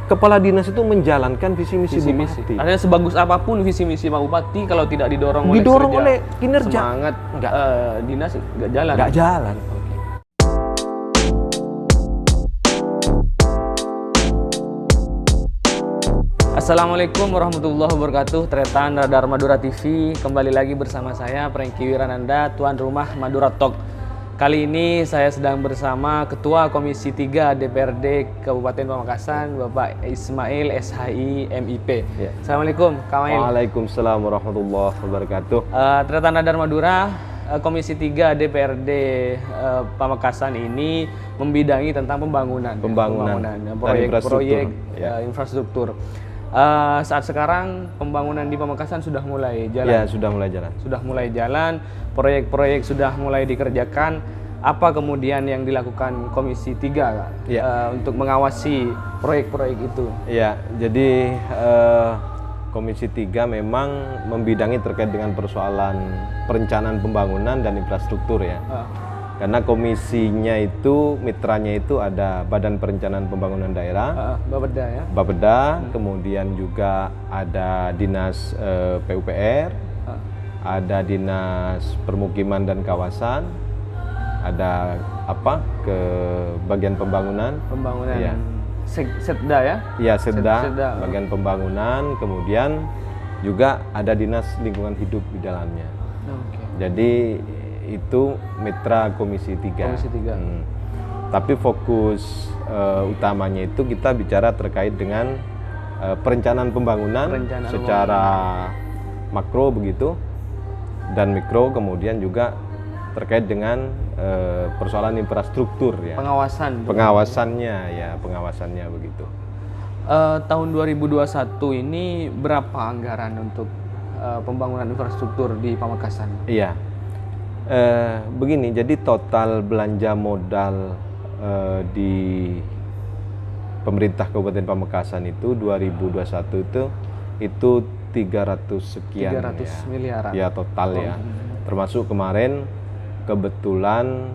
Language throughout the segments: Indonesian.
kepala dinas itu menjalankan visi misi bupati. Artinya sebagus apapun visi misi Pak Bupati, kalau tidak didorong oleh kinerja, semangat dinas nggak jalan. Nggak jalan. Assalamualaikum warahmatullahi wabarakatuh. Tretan Radar Madura TV, kembali lagi bersama saya Prengky Wirananda, tuan rumah Madura Talk. Kali ini saya sedang bersama Ketua Komisi 3 DPRD Kabupaten Pamekasan, Bapak Ismail SHI MIP. Ya. Assalamualaikum, Kak Mail. Waalaikumsalam warahmatullahi wabarakatuh. Tretan Radar Madura, Komisi 3 DPRD Pamekasan ini membidangi tentang pembangunan proyek-proyek infrastruktur. Saat sekarang pembangunan di Pamekasan sudah mulai jalan. Ya, sudah mulai jalan. Sudah mulai jalan, proyek-proyek sudah mulai dikerjakan. Apa kemudian yang dilakukan Komisi 3 untuk mengawasi proyek-proyek itu? Ya, jadi Komisi 3 memang membidangi terkait dengan persoalan perencanaan pembangunan dan infrastruktur ya. Karena komisinya itu, mitranya itu ada Badan Perencanaan Pembangunan Daerah, Bapeda ya. Bapeda, kemudian juga ada Dinas PUPR, ada Dinas Permukiman dan Kawasan, ada ke bagian pembangunan. Ya. Setda ya? Iya, Setda, bagian pembangunan, kemudian juga ada Dinas Lingkungan Hidup di dalamnya. Jadi itu mitra Komisi 3. Komisi 3. Tapi fokus utamanya itu kita bicara terkait dengan perencanaan pembangunan secara makro begitu, dan mikro, kemudian juga terkait dengan persoalan infrastruktur ya. Pengawasannya begitu. Tahun 2021 ini berapa anggaran untuk pembangunan infrastruktur di Pamekasan? Iya. Begini, jadi total belanja modal di pemerintah Kabupaten Pamekasan itu 2021 itu 300 sekian 300 miliar ya total ya. Termasuk kemarin kebetulan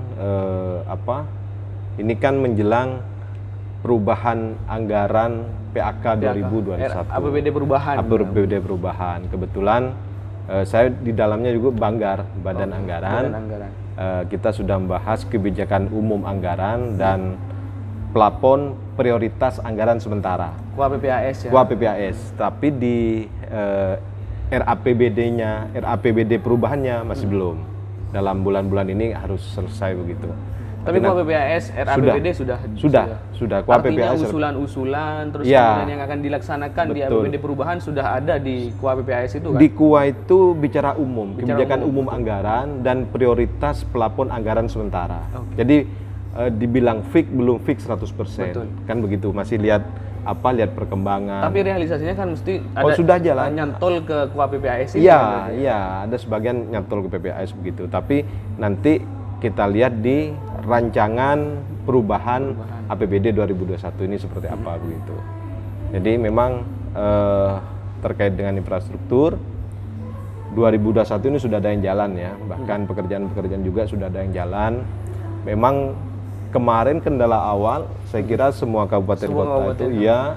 ini kan menjelang perubahan anggaran PAK 2021. APBD perubahan. Kebetulan saya di dalamnya juga Badan Anggaran. Kita sudah membahas kebijakan umum anggaran dan plafon prioritas anggaran sementara. KUA-PPAS ya. KUA-PPAS. Tapi di RAPBD perubahannya masih belum. Dalam bulan-bulan ini harus selesai begitu. Tapi KUA-PPAS, RAPBD sudah. Artinya usulan-usulan terus kemudian yang akan dilaksanakan di APBD perubahan sudah ada di KUA-PPAS itu kan? Di KUA itu bicara umum, kebijakan umum anggaran dan prioritas plafon anggaran sementara. Jadi dibilang fix belum fix 100%. Kan begitu, masih lihat perkembangan. Tapi realisasinya kan mesti ada sudah jalan. Nyantol ke KUA-PPAS itu. Iya, ada sebagian nyantol ke PPAS begitu. Tapi nanti kita lihat di rancangan perubahan APBD 2021 ini seperti apa begitu. Jadi memang terkait dengan infrastruktur 2021 ini sudah ada yang jalan ya, bahkan pekerjaan-pekerjaan juga sudah ada yang jalan. Memang kemarin kendala awal saya kira semua kabupaten kota itu ya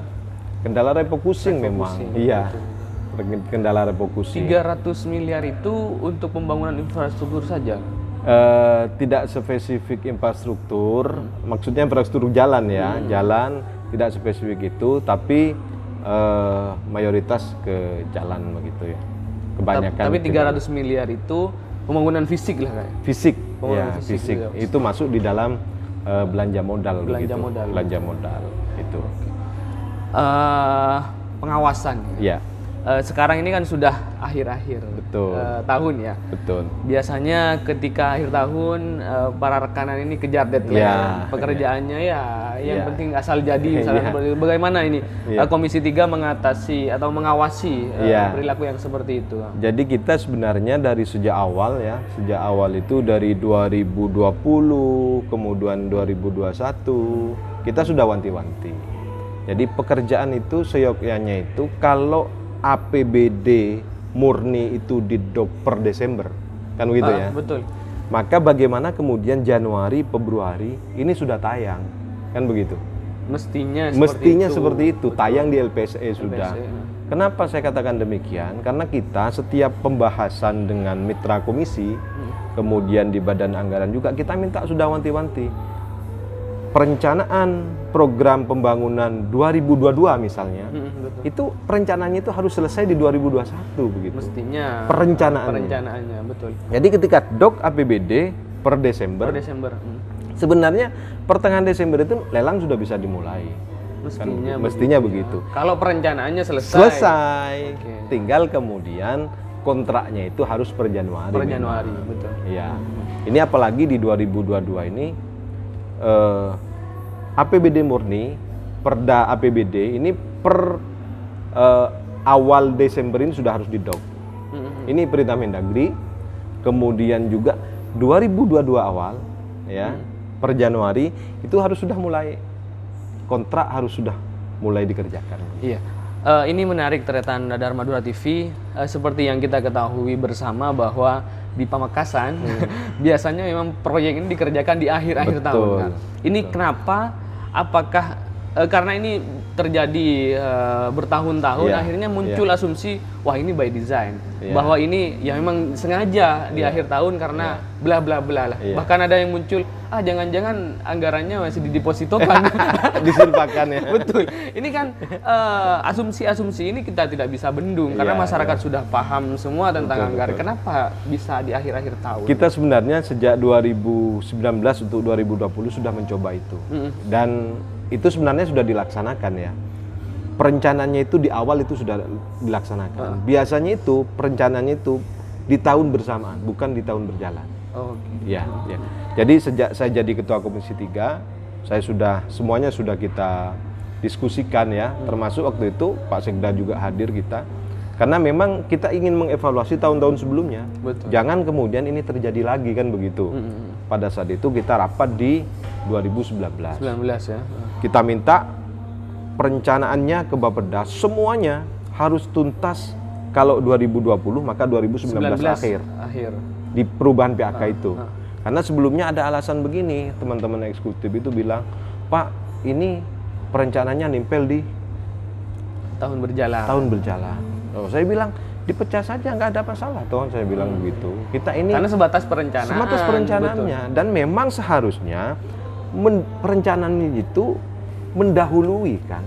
kendala refocusing memang. Iya. Kendala refocusing. 300 miliar itu untuk pembangunan infrastruktur saja. Tidak spesifik infrastruktur, maksudnya infrastruktur jalan ya, jalan tidak spesifik itu, tapi mayoritas ke jalan begitu ya, kebanyakan. Tapi 300 miliar itu pembangunan fisik lah kayak. Fisik itu masuk di dalam belanja modal. Belanja modal itu. Pengawasan. Ya. Sekarang ini kan sudah akhir-akhir tahun ya. Betul. Biasanya ketika akhir tahun para rekanan ini kejar deadline pekerjaannya yang penting asal jadi. Bagaimana ini Komisi 3 mengatasi atau mengawasi perilaku yang seperti itu? Jadi kita sebenarnya dari sejak awal itu dari 2020 kemudian 2021 kita sudah wanti-wanti. Jadi pekerjaan itu seyogyanya itu kalau APBD murni itu didop per Desember, kan begitu ya? Betul. Maka bagaimana kemudian Januari, Februari ini sudah tayang, kan begitu? Mestinya seperti itu, tayang di LPSE sudah. LPSE. Kenapa saya katakan demikian? Karena kita setiap pembahasan dengan mitra komisi, kemudian di badan anggaran juga kita minta sudah wanti-wanti. Perencanaan program pembangunan 2022 misalnya, itu perencanaannya itu harus selesai di 2021 begitu. Mestinya perencanaannya betul. Jadi ketika DOK APBD per Desember, sebenarnya pertengahan Desember itu lelang sudah bisa dimulai. Mestinya begitu. Kalau perencanaannya selesai. Tinggal kemudian kontraknya itu harus per Januari. Betul. Iya. Ini apalagi di 2022 ini APBD murni, Perda APBD ini per awal Desember ini sudah harus di-DOK. Ini perintah Mendagri. Kemudian juga 2022 awal ya, per Januari itu harus sudah mulai kontrak, harus sudah mulai dikerjakan. Iya. Ini menarik Tretan Radar Madura TV. Seperti yang kita ketahui bersama bahwa di Pamekasan biasanya memang proyek ini dikerjakan di akhir-akhir tahun. Kan? Ini kenapa? Apakah karena ini terjadi bertahun-tahun, akhirnya muncul asumsi, wah ini by design, bahwa ini ya memang sengaja di akhir tahun karena bla bla bla lah. Bahkan ada yang muncul, jangan-jangan anggarannya masih didepositokan, disilpakan ya. Betul. Ini kan asumsi-asumsi ini kita tidak bisa bendung karena masyarakat sudah paham semua tentang anggaran. Kenapa bisa di akhir-akhir tahun? Kita sebenarnya sejak 2019 untuk 2020 sudah mencoba itu. Dan itu sebenarnya sudah dilaksanakan ya. Perencanaannya itu di awal itu sudah dilaksanakan. Biasanya itu perencanaannya itu di tahun bersamaan, bukan di tahun berjalan. Ya. Jadi sejak saya jadi ketua Komisi 3, semuanya sudah kita diskusikan ya, termasuk waktu itu Pak Sekda juga hadir kita. Karena memang kita ingin mengevaluasi tahun-tahun sebelumnya. Betul. Jangan kemudian ini terjadi lagi kan begitu. Pada saat itu kita rapat di 2019 ya. Kita minta perencanaannya ke Bapeda semuanya harus tuntas. Kalau 2020 maka 2019 akhir di perubahan PAK itu. Karena sebelumnya ada alasan begini, teman-teman eksekutif itu bilang, Pak ini perencanaannya nimpel di tahun berjalan. Saya bilang dipecah saja, nggak ada masalah toh, saya bilang begitu. Kita ini karena sebatas perencanaannya, dan memang seharusnya perencanaan itu mendahului kan,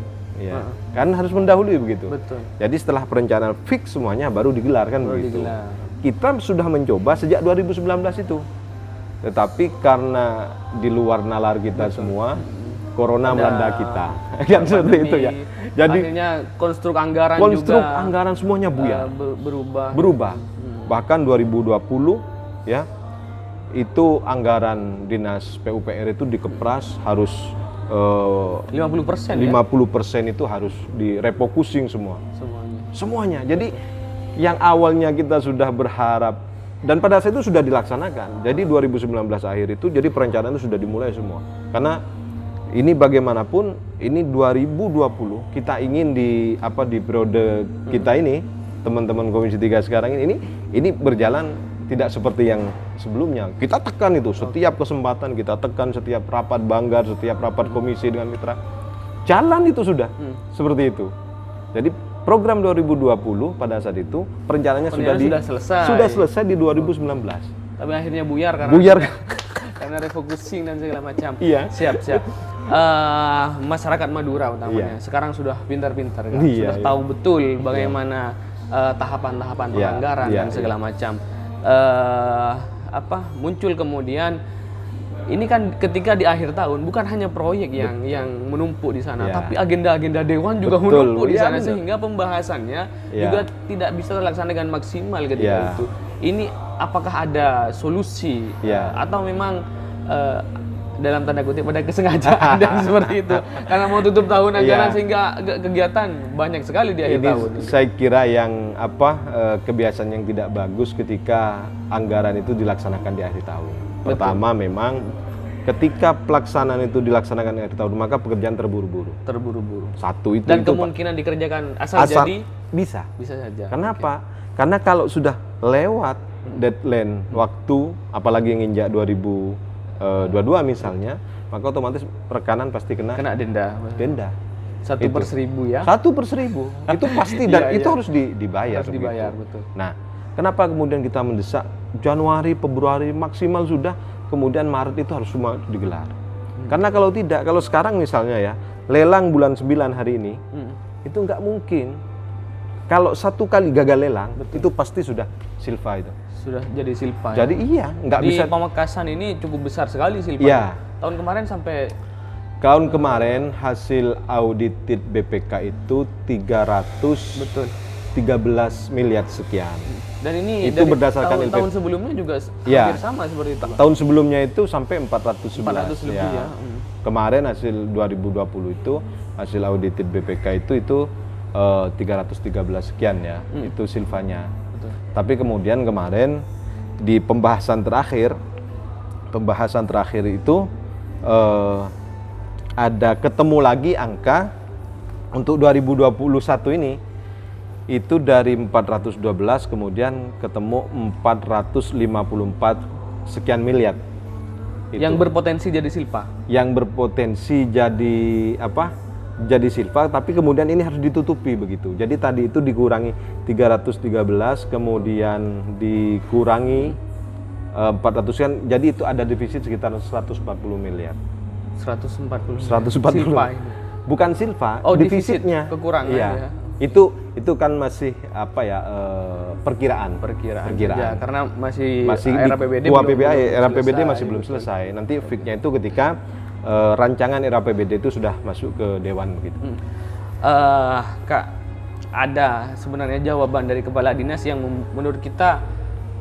kan harus mendahului begitu. Betul. Jadi setelah perencanaan fix semuanya baru digelar kan begitu. Kita sudah mencoba sejak 2019 itu, tetapi karena di luar nalar kita semua, corona melanda kita, kan seperti itu ya. Jadi akhirnya konstruk anggaran semuanya buyar, berubah. Bahkan 2020 ya, itu anggaran dinas PUPR itu dikepras harus 50% itu harus direfocusing semuanya. Jadi yang awalnya kita sudah berharap dan pada saat itu sudah dilaksanakan. Jadi 2019 akhir itu jadi perencanaan itu sudah dimulai semua. Karena ini bagaimanapun ini 2020 kita ingin di periode kita ini, teman-teman Komisi 3 sekarang ini berjalan tidak seperti yang sebelumnya. Kita tekan itu setiap kesempatan, kita tekan setiap rapat banggar, setiap rapat komisi dengan mitra. Jalan itu sudah seperti itu. Jadi program 2020 pada saat itu perencanaannya sudah selesai di 2019. Tapi akhirnya buyar karena refocusing dan segala macam. Iya. Siap. Masyarakat Madura utamanya sekarang sudah pintar-pintar kan? Sudah tahu betul bagaimana tahapan-tahapan penganggaran dan segala macam. Muncul kemudian ini kan ketika di akhir tahun bukan hanya proyek yang menumpuk di sana, tapi agenda-agenda dewan juga menumpuk di sana sehingga pembahasannya juga tidak bisa terlaksana dengan maksimal ketika itu. Ini apakah ada solusi atau memang dalam tanda kutip ada kesengajaan dan seperti itu karena mau tutup tahun anggaran sehingga kegiatan banyak sekali di akhir tahun. Saya kira yang kebiasaan yang tidak bagus ketika anggaran itu dilaksanakan di akhir tahun. Pertama memang ketika pelaksanaan itu dilaksanakan di akhir tahun maka pekerjaan terburu-buru. Satu itu dan kemungkinan dikerjakan asal jadi bisa saja. Kenapa? Karena kalau sudah lewat deadline waktu, apalagi yang injak 2021 dua-dua misalnya, maka otomatis rekanan pasti kena Kena denda. denda. 1/1000 ya. 1/1000 itu pasti dan Iya, itu iya. harus dibayar. Harus dibayar, begitu. betul. Nah, kenapa kemudian kita mendesak Januari, Februari maksimal sudah, kemudian Maret itu harus semua digelar. Karena kalau tidak, kalau sekarang misalnya ya, lelang bulan 9 hari ini, itu nggak mungkin. Kalau satu kali gagal lelang, itu pasti sudah silva itu. Sudah jadi silpa. Jadi iya, nggak di bisa. Pamekasan ini cukup besar sekali silpa. Iya. Tahun kemarin sampai Tahun kemarin hasil audited BPK itu 313 betul. miliar sekian. Dan ini Itu dari berdasarkan tahun sebelumnya juga Iya. hampir sama seperti itu, Pak. Tahun sebelumnya itu sampai 411. 400 lebih ya. Kemarin hasil 2020 itu hasil audited BPK itu 313 sekian ya. Itu silvanya. Betul. Tapi kemudian kemarin di pembahasan terakhir itu ada ketemu lagi angka untuk 2021 ini itu dari 412 kemudian ketemu 454 sekian miliar. Itu. Yang berpotensi jadi silpa. Yang berpotensi jadi apa? Jadi silva, tapi kemudian ini harus ditutupi begitu. Jadi tadi itu dikurangi 313, kemudian dikurangi 400 kan, jadi itu ada defisit sekitar 140 miliar. 140. 140. Silpa ini. Bukan silva, Oh, defisitnya. kekurangan Iya. ya. Itu kan masih apa ya? Perkiraan. Ya, karena masih di era PBD Kuah belum era PBD selesai. masih belum selesai. Nanti fix-nya itu ketika rancangan era PBD itu sudah masuk ke dewan begitu. Kak, ada sebenarnya jawaban dari kepala dinas yang menurut kita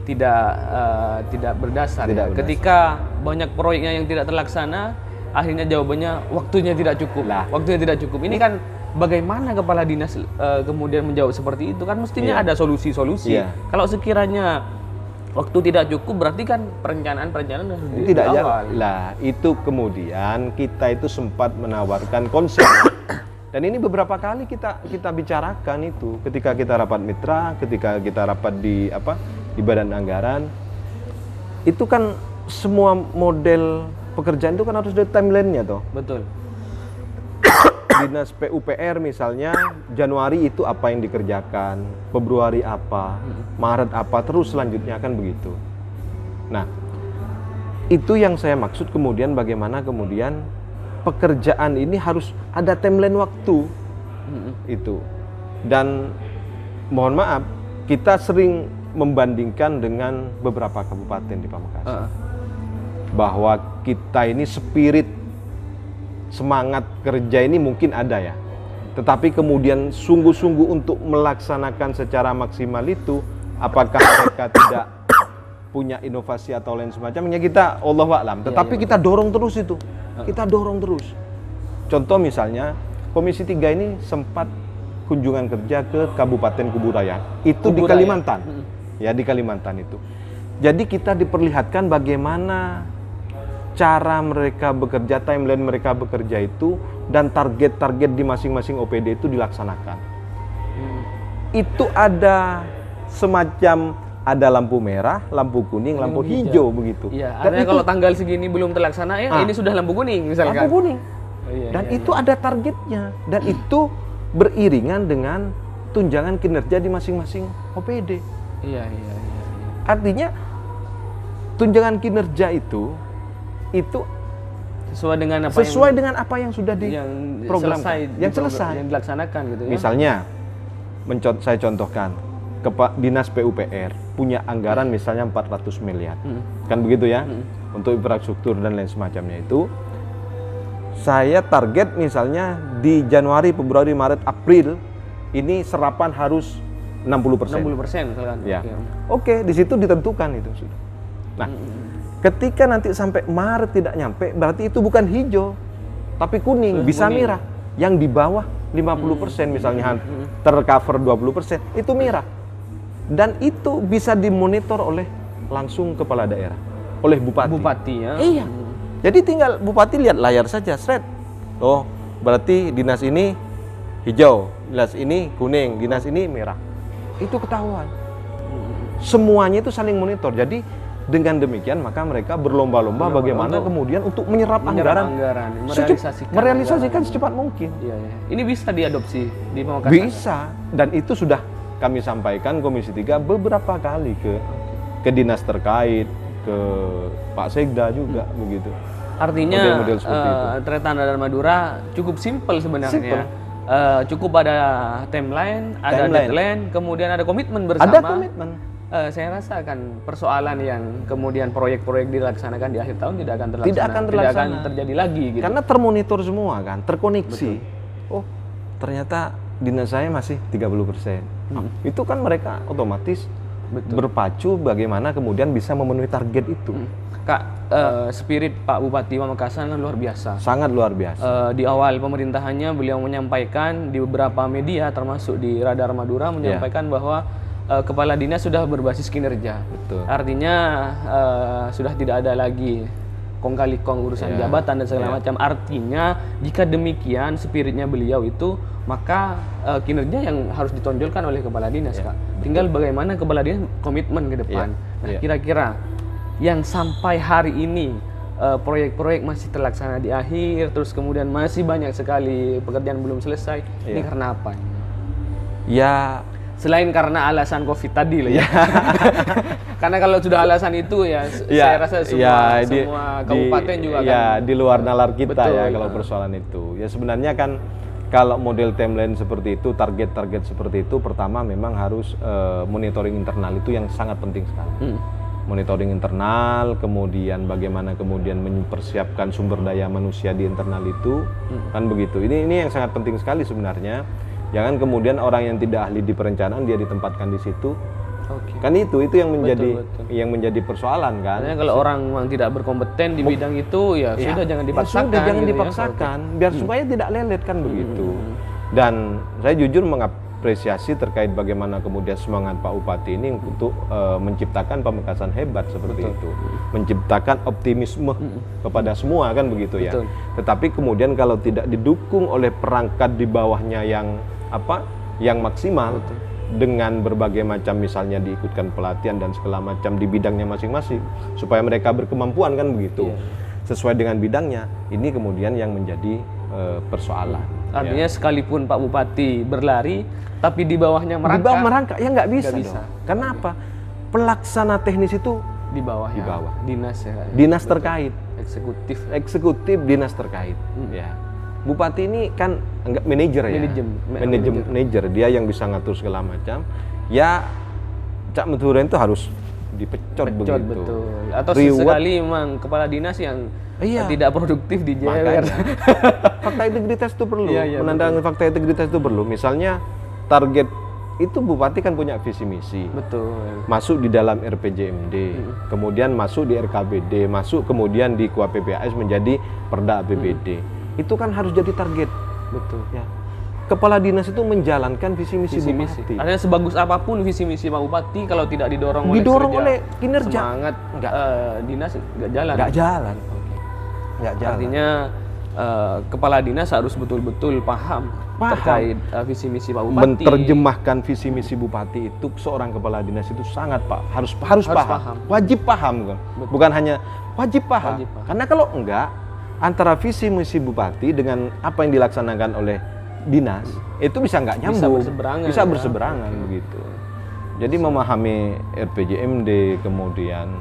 tidak berdasar. Tidak Ya. berdasar. Ketika banyak proyeknya yang tidak terlaksana, akhirnya jawabannya waktunya tidak cukup. Lah. Waktunya tidak cukup. Ini kan bagaimana kepala dinas kemudian menjawab seperti itu? Kan mestinya Iya. ada solusi-solusi. Iya. Kalau sekiranya waktu tidak cukup, berarti kan perencanaan harus Tidak di jalan. awal. Lah, itu kemudian kita itu sempat menawarkan konsep. Dan ini beberapa kali kita bicarakan itu ketika kita rapat mitra, ketika kita rapat di badan anggaran. Itu kan semua model pekerjaan itu kan harus ada timeline-nya toh. Betul. Dinas PUPR misalnya Januari itu apa yang dikerjakan, Februari apa, Maret apa, terus selanjutnya kan begitu. Nah, itu yang saya maksud kemudian bagaimana kemudian pekerjaan ini harus ada timeline waktu itu. Dan mohon maaf, kita sering membandingkan dengan beberapa kabupaten di Pamekasan. Bahwa kita ini spirit semangat kerja ini mungkin ada ya, tetapi kemudian sungguh-sungguh untuk melaksanakan secara maksimal itu, apakah mereka tidak punya inovasi atau lain semacamnya, kita Allahu a'lam. Tetapi kita dorong terus itu, kita dorong terus. Contoh misalnya Komisi 3 ini sempat kunjungan kerja ke Kabupaten Kuburaya, itu di Kalimantan, ya di Kalimantan itu. Jadi kita diperlihatkan bagaimana cara mereka bekerja, timeline mereka bekerja itu, dan target-target di masing-masing OPD itu dilaksanakan. Itu ada semacam ada lampu merah, lampu kuning, lampu hijau begitu. Iya, Dan artinya itu kalau tanggal segini belum terlaksana ya ini sudah lampu kuning misalkan. lampu kuning. Iya, Dan itu ada targetnya, dan itu beriringan dengan tunjangan kinerja di masing-masing OPD. Iya. Artinya tunjangan kinerja itu Sesuai dengan apa dengan apa yang sudah diprogramkan, yang selesai, yang dilaksanakan gitu ya. Misalnya, saya contohkan, Dinas PUPR punya anggaran misalnya 400 miliar, kan begitu ya, untuk infrastruktur dan lain semacamnya itu. Saya target misalnya di Januari, Februari, Maret, April ini serapan harus 60%. 60% misalkan. Ya. Oke, di situ ditentukan itu sudah. Nah, ketika nanti sampai Maret tidak nyampe, berarti itu bukan hijau, tapi kuning, bisa kuning. merah. Yang di bawah 50% misalnya tercover 20%, itu merah. Dan itu bisa dimonitor oleh langsung kepala daerah, oleh bupati. Bupati ya. Iya. Jadi tinggal bupati lihat layar saja, seret. Oh, berarti dinas ini hijau, dinas ini kuning, dinas ini merah. Itu ketahuan. Semuanya itu saling monitor. Jadi Dengan demikian maka mereka berlomba-lomba bagaimana kemudian untuk menyerap anggaran, merealisasikan secepat mungkin. Iya, iya. Ini bisa diadopsi di Pamekasan? Bisa, dan itu sudah kami sampaikan Komisi 3 beberapa kali ke dinas terkait, ke Pak Sekda juga begitu. Artinya Model-model seperti itu. Tretan Radar Madura cukup simpel sebenarnya. Cukup ada timeline, ada deadline, kemudian ada komitmen bersama. Ada komitmen. Saya rasa akan persoalan yang kemudian proyek-proyek dilaksanakan di akhir tahun tidak akan Tidak akan terjadi lagi gitu. Karena termonitor semua kan, terkoneksi. Betul. Oh, ternyata dinas saya masih 30%. Itu kan mereka otomatis berpacu bagaimana kemudian bisa memenuhi target itu. Kak, spirit Pak Bupati Pamekasan kan luar biasa. Sangat luar biasa. Di awal pemerintahannya beliau menyampaikan di beberapa media termasuk di Radar Madura menyampaikan bahwa kepala dinas sudah berbasis kinerja. Betul. Artinya sudah tidak ada lagi kong kali kong urusan jabatan dan segala macam. Artinya jika demikian spiritnya beliau itu, maka kinerja yang harus ditonjolkan oleh kepala dinas, Kak. Tinggal bagaimana kepala dinas komitmen ke depan. Nah, kira-kira yang sampai hari ini proyek-proyek masih terlaksana di akhir, terus kemudian masih banyak sekali pekerjaan belum selesai. Ini karena apa? Ya, selain karena alasan COVID tadi lah ya. Karena kalau sudah alasan itu ya, saya rasa semua kabupaten juga kan. Di luar nalar kita. Betul, kalau persoalan itu. Ya sebenarnya kan kalau model timeline seperti itu, target-target seperti itu, pertama memang harus monitoring internal itu yang sangat penting sekali. Monitoring internal, kemudian bagaimana kemudian mempersiapkan sumber daya manusia di internal itu, kan begitu. Ini yang sangat penting sekali sebenarnya. Jangan kemudian orang yang tidak ahli di perencanaan dia ditempatkan di situ. Kan itu yang menjadi yang menjadi persoalan kan. Karena kalau orang yang tidak berkompeten di bidang itu sudah jangan dipaksakan. Sudah jangan dipaksakan, biar supaya tidak lelet kan begitu. Dan saya jujur mengapresiasi terkait bagaimana kemudian semangat Pak Bupati ini untuk menciptakan Pamekasan hebat seperti itu. Menciptakan optimisme kepada semua kan begitu ya. Tetapi kemudian kalau tidak didukung oleh perangkat di bawahnya yang maksimal dengan berbagai macam misalnya diikutkan pelatihan dan segala macam di bidangnya masing-masing supaya mereka berkemampuan kan begitu sesuai dengan bidangnya, ini kemudian yang menjadi persoalan. Artinya sekalipun Pak Bupati berlari tapi di bawahnya merangkak, ya nggak bisa. Karena apa? Pelaksana teknis itu di bawah dinas dinas terkait, eksekutif dinas terkait. Bupati ini kan enggak manajer ya, manajer dia yang bisa ngatur segala macam. Ya, Cak Meturen itu harus dipecot begitu. Betul. Atau sesekali memang kepala dinas yang tidak produktif di JLR. Fakta integritas itu perlu, menandakan fakta integritas itu perlu. Misalnya target itu Bupati kan punya visi misi. Betul. Masuk di dalam RPJMD, kemudian masuk di RKBD, masuk kemudian di KUAPPAS menjadi Perda APBD. Itu kan harus jadi target. Betul. Ya. Kepala dinas itu menjalankan visi misi Bupati. Artinya sebagus apapun visi misi Pak Bupati kalau tidak didorong oleh kinerja, semangat dinas nggak jalan. Nggak jalan. Artinya kepala dinas harus betul-betul paham terkait visi misi Pak Bupati. Menerjemahkan visi misi Bupati itu seorang kepala dinas itu sangat harus paham. Wajib paham kan. Bukan hanya wajib paham. Karena kalau enggak, antara visi misi Bupati dengan apa yang dilaksanakan oleh dinas itu bisa nggak nyambung, bisa berseberangan begitu. Jadi memahami RPJMD, kemudian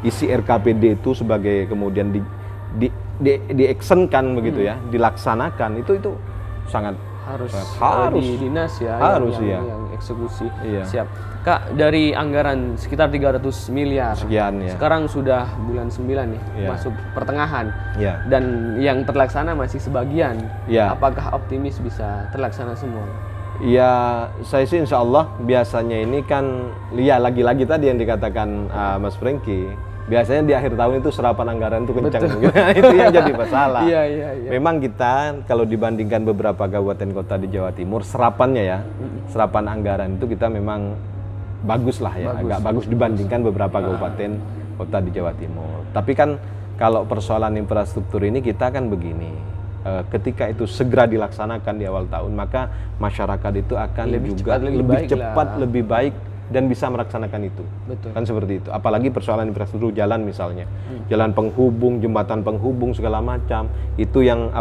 isi RKPD itu sebagai kemudian di actionkan begitu ya, dilaksanakan itu sangat harus di dinas harus yang eksekusi. Siap. Kak, dari anggaran sekitar 300 miliar sekian sekarang sudah bulan 9 nih, masuk pertengahan dan yang terlaksana masih sebagian. Apakah optimis bisa terlaksana semua? Ya, saya sih insya Allah. Biasanya ini kan lagi-lagi tadi yang dikatakan Mas Franky, biasanya di akhir tahun itu serapan anggaran itu kencang. Itu yang jadi masalah. Memang kita kalau dibandingkan beberapa kabupaten kota di Jawa Timur, serapan anggaran itu kita memang bagus lah ya, agak bagus dibandingkan beberapa kabupaten kota di Jawa Timur. Tapi kan kalau persoalan infrastruktur ini kita kan begini, ketika itu segera dilaksanakan di awal tahun, maka masyarakat itu akan lebih cepat, lebih baik dan bisa melaksanakan itu. Betul. Kan seperti itu. Apalagi persoalan infrastruktur jalan misalnya. Jalan penghubung, jembatan penghubung segala macam. Itu yang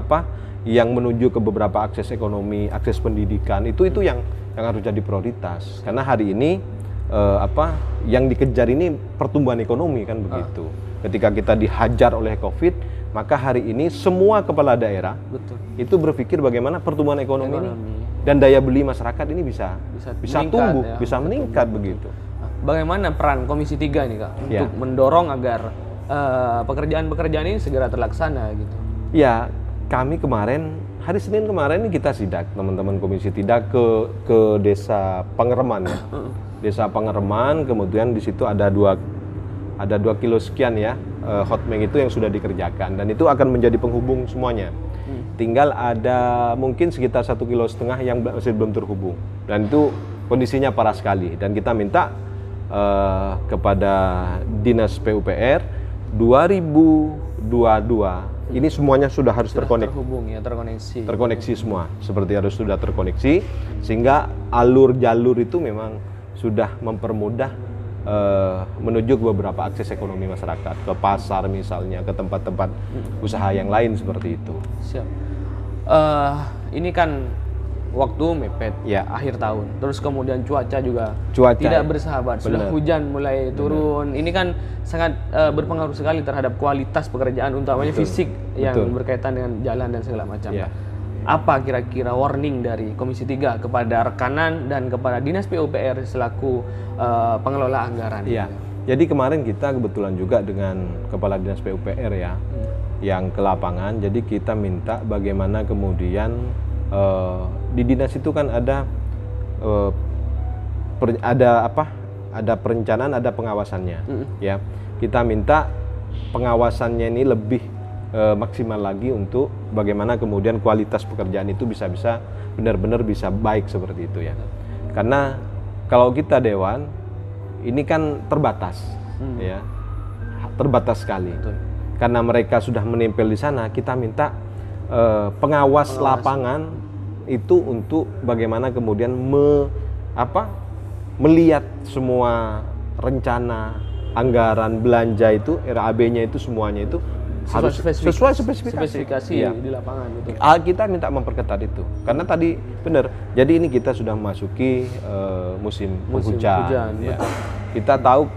yang menuju ke beberapa akses ekonomi, akses pendidikan. Itu yang harus jadi prioritas. Karena hari ini yang dikejar ini pertumbuhan ekonomi kan begitu. Ketika kita dihajar oleh Covid, maka hari ini semua kepala daerah Betul. itu berpikir bagaimana pertumbuhan ekonomi ini dan daya beli masyarakat ini bisa meningkat, tumbuh, ya. bisa meningkat begitu. Bagaimana peran Komisi 3 nih Kak Ya. untuk mendorong agar pekerjaan-pekerjaan ini segera terlaksana gitu? Ya, kami kemarin hari Senin kemarin ini kita sidak teman-teman Komisi 3 ke Desa Pangereman ya. Desa Pangereman, kemudian di situ ada 2 kilo sekian ya hotmeng itu yang sudah dikerjakan dan itu akan menjadi penghubung semuanya. Tinggal ada mungkin sekitar 1,5 kilo yang masih belum terhubung dan itu kondisinya parah sekali dan kita minta kepada Dinas PUPR 2022 ini semuanya sudah harus Terhubung ya, terkoneksi semua seperti harus sudah terkoneksi sehingga alur jalur itu memang sudah mempermudah menuju ke beberapa akses ekonomi masyarakat, ke pasar misalnya, ke tempat-tempat usaha yang lain seperti itu. Siap. Ini kan waktu mepet Ya. akhir tahun, terus kemudian cuaca juga Cuaca tidak bersahabat, sudah Benar. hujan mulai turun. Ini kan sangat berpengaruh sekali terhadap kualitas pekerjaan, utamanya fisik yang berkaitan dengan jalan dan segala macam. Ya. Apa kira-kira warning dari Komisi 3 kepada rekanan dan kepada Dinas PUPR selaku pengelola anggaran? Iya. Jadi kemarin kita kebetulan juga dengan Kepala Dinas PUPR ya, yang ke lapangan. Jadi kita minta bagaimana kemudian di dinas itu kan ada ada perencanaan, ada pengawasannya. Ya, kita minta pengawasannya ini lebih maksimal lagi untuk bagaimana kemudian kualitas pekerjaan itu bisa benar-benar bisa baik seperti itu ya. Karena kalau kita dewan ini kan terbatas, ya, terbatas sekali. Karena mereka sudah menempel di sana, kita minta pengawas lapangan itu untuk bagaimana kemudian melihat semua rencana anggaran belanja itu RAB-nya itu semuanya itu harus sesuai spesifikasi ya. Di lapangan betul. Kita minta memperketat itu karena tadi benar. Jadi ini kita sudah memasuki musim penghujan. Ya. Kita tahu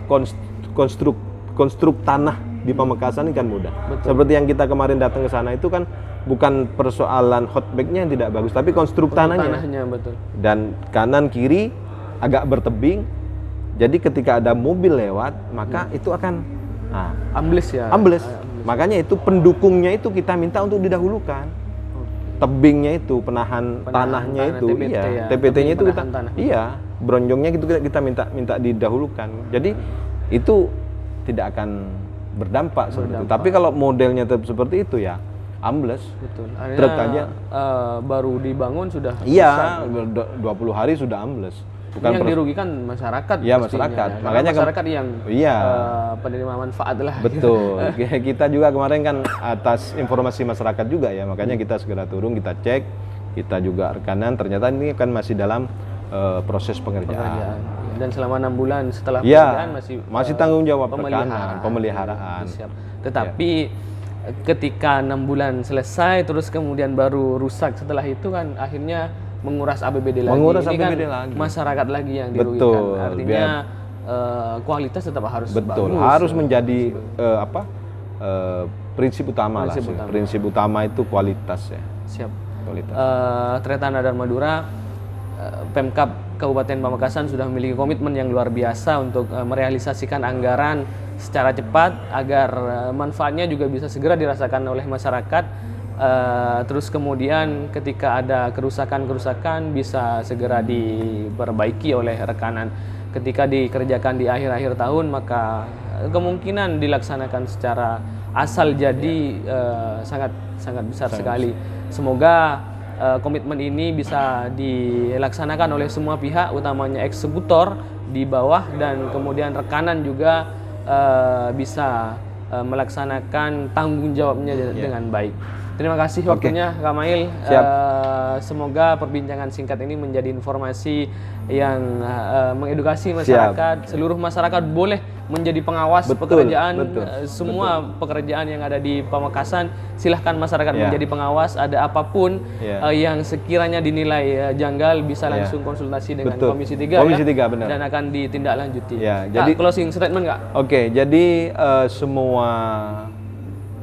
konstruk tanah di Pamekasan ini kan mudah. Betul. Seperti yang kita kemarin datang ke sana itu kan bukan persoalan hotbacknya yang tidak bagus, tapi konstruk tanahnya. Betul. Dan kanan kiri agak bertebing. Jadi ketika ada mobil lewat, maka itu akan ambles ya. Ambles. Makanya itu pendukungnya itu kita minta untuk didahulukan. Tebingnya itu, penahan tanahnya itu, TPT iya, ya. TPT-nya itu kita, tanah. iya, bronjongnya itu kita minta didahulukan. Jadi itu tidak akan berdampak seperti itu. Tapi kalau modelnya seperti itu ya, ambles. Betul. Truk aja. Baru dibangun sudah. Iya, 20 hari sudah ambles. Bukan yang dirugikan masyarakat. Iya, masyarakat. Ya. Makanya masyarakat yang iya. Penerima manfaat lah. Betul. Kita juga kemarin kan atas informasi masyarakat juga ya, makanya kita segera turun, kita cek, kita juga rekanan. Ternyata ini kan masih dalam proses pengerjaan. Dan selama 6 bulan setelah pengerjaan masih tanggung jawab rekanan, pemeliharaan. Siap. Tetapi ketika 6 bulan selesai, terus kemudian baru rusak setelah itu kan akhirnya menguras APBD lagi. Menguras ini APBD kan lagi. Masyarakat lagi yang dirugikan. Betul, artinya kualitas tetap harus betul, bagus. harus menjadi prinsip utama lah. Prinsip utama itu kualitas ya. Siap. Kualitas. Tretan Radar Madura, Pemkab Kabupaten Pamekasan sudah memiliki komitmen yang luar biasa untuk merealisasikan anggaran secara cepat agar manfaatnya juga bisa segera dirasakan oleh masyarakat. Terus kemudian ketika ada kerusakan bisa segera diperbaiki oleh rekanan. Ketika dikerjakan di akhir-akhir tahun maka kemungkinan dilaksanakan secara asal jadi sangat besar sekali. Semoga komitmen ini bisa dilaksanakan oleh semua pihak, utamanya eksekutor di bawah dan kemudian rekanan juga bisa melaksanakan tanggung jawabnya dengan baik. Terima kasih Oke. waktunya Kak Mail. Siap. Semoga perbincangan singkat ini menjadi informasi yang mengedukasi masyarakat. Seluruh masyarakat boleh menjadi pengawas Betul, pekerjaan. betul, Semua pekerjaan yang ada di Pamekasan, silahkan masyarakat Ya. menjadi pengawas. Ada apapun Ya. yang sekiranya dinilai janggal, bisa Ya. langsung konsultasi dengan Betul. Komisi 3 Komisi ya, 3, benar. dan akan ditindaklanjuti. Ya, Kak, jadi closing statement Kak? Oke, jadi semua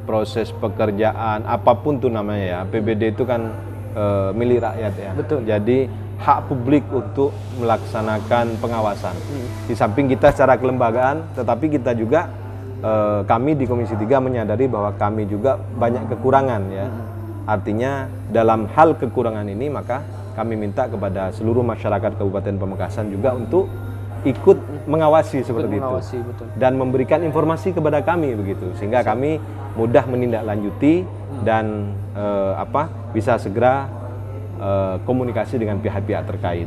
proses pekerjaan apapun tuh namanya ya, APBD itu kan milik rakyat ya. Betul. Jadi hak publik untuk melaksanakan pengawasan. Di samping kita secara kelembagaan, tetapi kita juga kami di Komisi 3 menyadari bahwa kami juga banyak kekurangan ya. Artinya dalam hal kekurangan ini maka kami minta kepada seluruh masyarakat Kabupaten Pamekasan juga untuk ikut mengawasi seperti Mengawasi, itu betul. dan memberikan informasi kepada kami begitu sehingga kami mudah menindaklanjuti dan bisa segera komunikasi dengan pihak-pihak terkait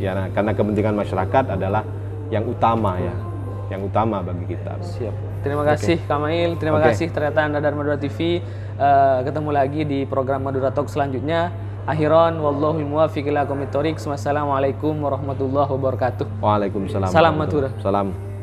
ya, karena kepentingan masyarakat adalah yang utama ya, yang utama bagi kita. Siap. Terima kasih Kak Mail, terima Oke. kasih ternyata Anda dari Madura TV. Ketemu lagi di program Madura Talk selanjutnya. Akhiran wallahul muwaffiq ila aqwamit thoriq. Wassalamualaikum warahmatullahi wabarakatuh. Waalaikumsalam. Salam Madura. Salam.